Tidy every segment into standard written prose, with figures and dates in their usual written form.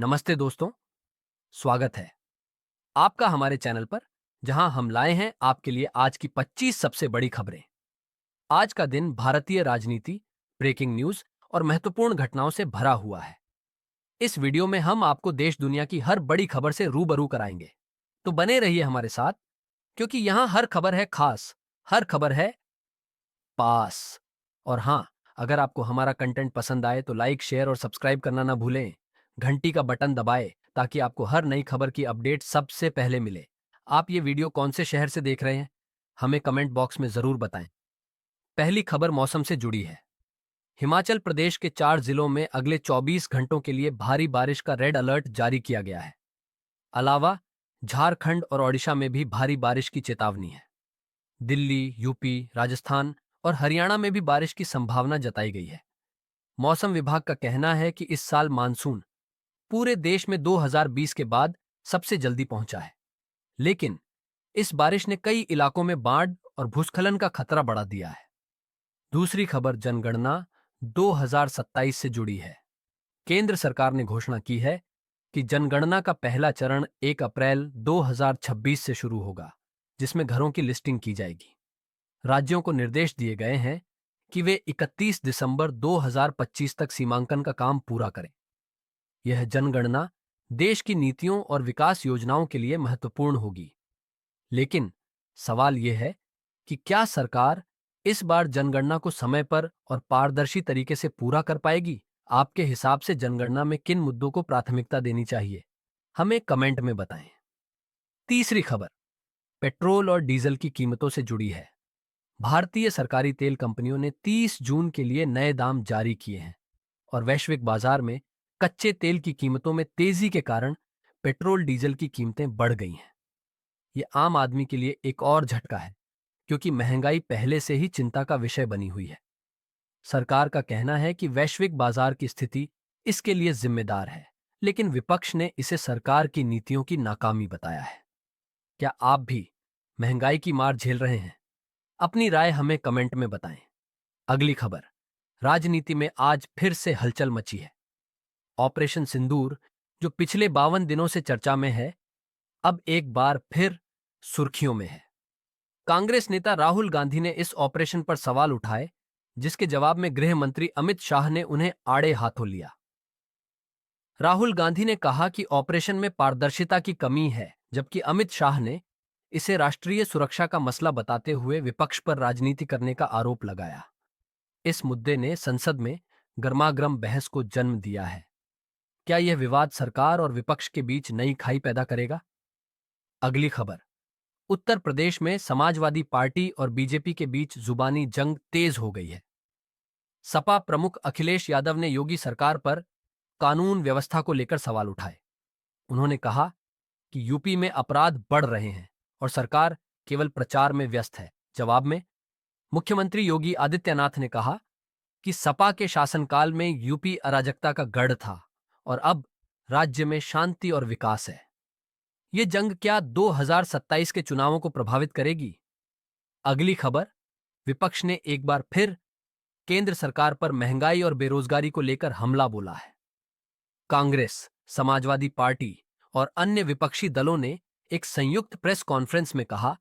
नमस्ते दोस्तों, स्वागत है आपका हमारे चैनल पर, जहां हम लाए हैं आपके लिए आज की 25 सबसे बड़ी खबरें। आज का दिन भारतीय राजनीति, ब्रेकिंग न्यूज और महत्वपूर्ण घटनाओं से भरा हुआ है। इस वीडियो में हम आपको देश दुनिया की हर बड़ी खबर से रूबरू कराएंगे। तो बने रहिए हमारे साथ, क्योंकि यहां हर खबर है खास, हर खबर है पास। और हाँ, अगर आपको हमारा कंटेंट पसंद आए तो लाइक, शेयर और सब्सक्राइब करना ना भूलें। घंटी का बटन दबाएं ताकि आपको हर नई खबर की अपडेट सबसे पहले मिले। आप ये वीडियो कौन से शहर से देख रहे हैं, हमें कमेंट बॉक्स में जरूर बताएं। पहली खबर मौसम से जुड़ी है। हिमाचल प्रदेश के 4 जिलों में अगले 24 घंटों के लिए भारी बारिश का रेड अलर्ट जारी किया गया है। अलावा झारखंड और ओडिशा में भी भारी बारिश की चेतावनी है। दिल्ली, यूपी, राजस्थान और हरियाणा में भी बारिश की संभावना जताई गई है। मौसम विभाग का कहना है कि इस साल मानसून पूरे देश में 2020 के बाद सबसे जल्दी पहुंचा है, लेकिन इस बारिश ने कई इलाकों में बाढ़ और भूस्खलन का खतरा बढ़ा दिया है। दूसरी खबर जनगणना 2027 से जुड़ी है। केंद्र सरकार ने घोषणा की है कि जनगणना का पहला चरण 1 अप्रैल 2026 से शुरू होगा, जिसमें घरों की लिस्टिंग की जाएगी। राज्यों को निर्देश दिए गए हैं कि वे 31 दिसंबर 2025 तक सीमांकन का काम पूरा करें। यह जनगणना देश की नीतियों और विकास योजनाओं के लिए महत्वपूर्ण होगी। लेकिन सवाल यह है कि क्या सरकार इस बार जनगणना को समय पर और पारदर्शी तरीके से पूरा कर पाएगी? आपके हिसाब से जनगणना में किन मुद्दों को प्राथमिकता देनी चाहिए? हमें कमेंट में बताएं। तीसरी खबर पेट्रोल और डीजल की कीमतों से जुड़ी है। भारतीय सरकारी तेल कंपनियों ने 30 जून के लिए नए दाम जारी किए हैं और वैश्विक बाजार में कच्चे तेल की कीमतों में तेजी के कारण पेट्रोल डीजल की कीमतें बढ़ गई हैं। ये आम आदमी के लिए एक और झटका है, क्योंकि महंगाई पहले से ही चिंता का विषय बनी हुई है। सरकार का कहना है कि वैश्विक बाजार की स्थिति इसके लिए जिम्मेदार है, लेकिन विपक्ष ने इसे सरकार की नीतियों की नाकामी बताया है। क्या आप भी महंगाई की मार झेल रहे हैं? अपनी राय हमें कमेंट में बताएं। अगली खबर, राजनीति में आज फिर से हलचल मची है। ऑपरेशन सिंदूर, जो पिछले 52 दिनों से चर्चा में है, अब एक बार फिर सुर्खियों में है। कांग्रेस नेता राहुल गांधी ने इस ऑपरेशन पर सवाल उठाए, जिसके जवाब में गृह मंत्री अमित शाह ने उन्हें आड़े हाथों लिया। राहुल गांधी ने कहा कि ऑपरेशन में पारदर्शिता की कमी है, जबकि अमित शाह ने इसे राष्ट्रीय सुरक्षा का मसला बताते हुए विपक्ष पर राजनीति करने का आरोप लगाया। इस मुद्दे ने संसद में गर्मागर्म बहस को जन्म दिया है। क्या यह विवाद सरकार और विपक्ष के बीच नई खाई पैदा करेगा? अगली खबर, उत्तर प्रदेश में समाजवादी पार्टी और बीजेपी के बीच जुबानी जंग तेज हो गई है। सपा प्रमुख अखिलेश यादव ने योगी सरकार पर कानून व्यवस्था को लेकर सवाल उठाए। उन्होंने कहा कि यूपी में अपराध बढ़ रहे हैं और सरकार केवल प्रचार में व्यस्त है। जवाब में मुख्यमंत्री योगी आदित्यनाथ ने कहा कि सपा के शासनकाल में यूपी अराजकता का गढ़ था और अब राज्य में शांति और विकास है। ये जंग क्या 2027 के चुनावों को प्रभावित करेगी? अगली खबर, विपक्ष ने एक बार फिर केंद्र सरकार पर महंगाई और बेरोजगारी को लेकर हमला बोला है। कांग्रेस, समाजवादी पार्टी और अन्य विपक्षी दलों ने एक संयुक्त प्रेस कॉन्फ्रेंस में कहा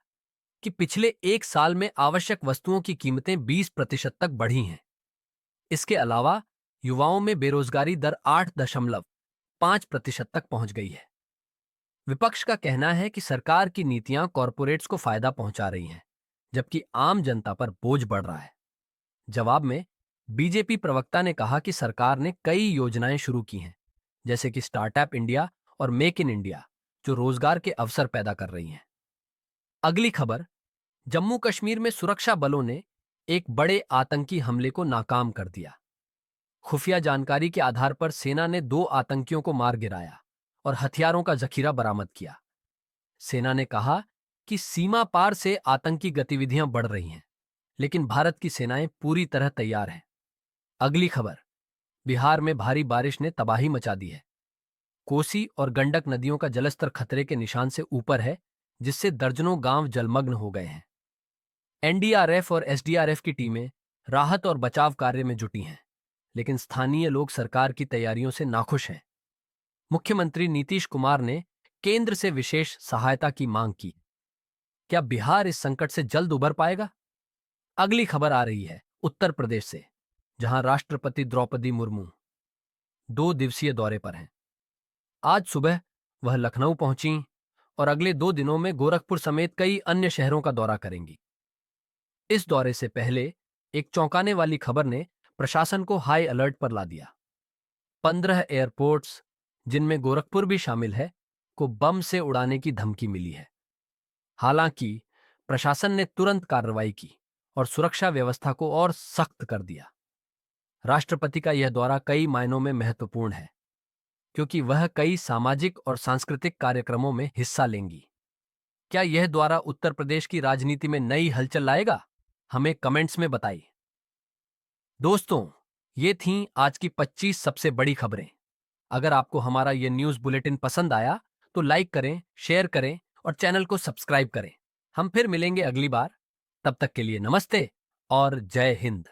कि पिछले एक साल में आवश्यक वस्तुओं की कीमतें 20% तक बढ़ी हैं। इसके अलावा युवाओं में बेरोजगारी दर 8.5% तक पहुंच गई है। विपक्ष का कहना है कि सरकार की नीतियां कॉरपोरेट्स को फायदा पहुंचा रही हैं, जबकि आम जनता पर बोझ बढ़ रहा है। जवाब में बीजेपी प्रवक्ता ने कहा कि सरकार ने कई योजनाएं शुरू की हैं, जैसे कि स्टार्टअप इंडिया और मेक इन इंडिया, जो रोजगार के अवसर पैदा कर रही हैं। अगली खबर, जम्मू कश्मीर में सुरक्षा बलों ने एक बड़े आतंकी हमले को नाकाम कर दिया। खुफिया जानकारी के आधार पर सेना ने 2 आतंकियों को मार गिराया और हथियारों का जखीरा बरामद किया। सेना ने कहा कि सीमा पार से आतंकी गतिविधियां बढ़ रही हैं, लेकिन भारत की सेनाएं पूरी तरह तैयार हैं। अगली खबर, बिहार में भारी बारिश ने तबाही मचा दी है। कोसी और गंडक नदियों का जलस्तर खतरे के निशान से ऊपर है, जिससे दर्जनों गांव जलमग्न हो गए हैं। एनडीआरएफ और एसडीआरएफ की टीमें राहत और बचाव कार्य में जुटी हैं, लेकिन स्थानीय लोग सरकार की तैयारियों से नाखुश हैं। मुख्यमंत्री नीतीश कुमार ने केंद्र से विशेष सहायता की मांग की। क्या बिहार इस संकट से जल्द उबर पाएगा? अगली खबर आ रही है उत्तर प्रदेश से, जहां राष्ट्रपति द्रौपदी मुर्मू 2 दिवसीय दौरे पर हैं। आज सुबह वह लखनऊ पहुंची और अगले 2 दिनों में गोरखपुर समेत कई अन्य शहरों का दौरा करेंगी। इस दौरे से पहले एक चौंकाने वाली खबर ने प्रशासन को हाई अलर्ट पर ला दिया। 15 एयरपोर्ट्स, जिनमें गोरखपुर भी शामिल है, को बम से उड़ाने की धमकी मिली है। हालांकि प्रशासन ने तुरंत कार्रवाई की और सुरक्षा व्यवस्था को और सख्त कर दिया। राष्ट्रपति का यह दौरा कई मायनों में महत्वपूर्ण है, क्योंकि वह कई सामाजिक और सांस्कृतिक कार्यक्रमों में हिस्सा लेंगी। क्या यह दौरा उत्तर प्रदेश की राजनीति में नई हलचल लाएगा? हमें कमेंट्स में बताइए। दोस्तों, ये थीं आज की 25 सबसे बड़ी खबरें। अगर आपको हमारा ये न्यूज़ बुलेटिन पसंद आया तो लाइक करें, शेयर करें और चैनल को सब्सक्राइब करें। हम फिर मिलेंगे अगली बार। तब तक के लिए नमस्ते और जय हिंद।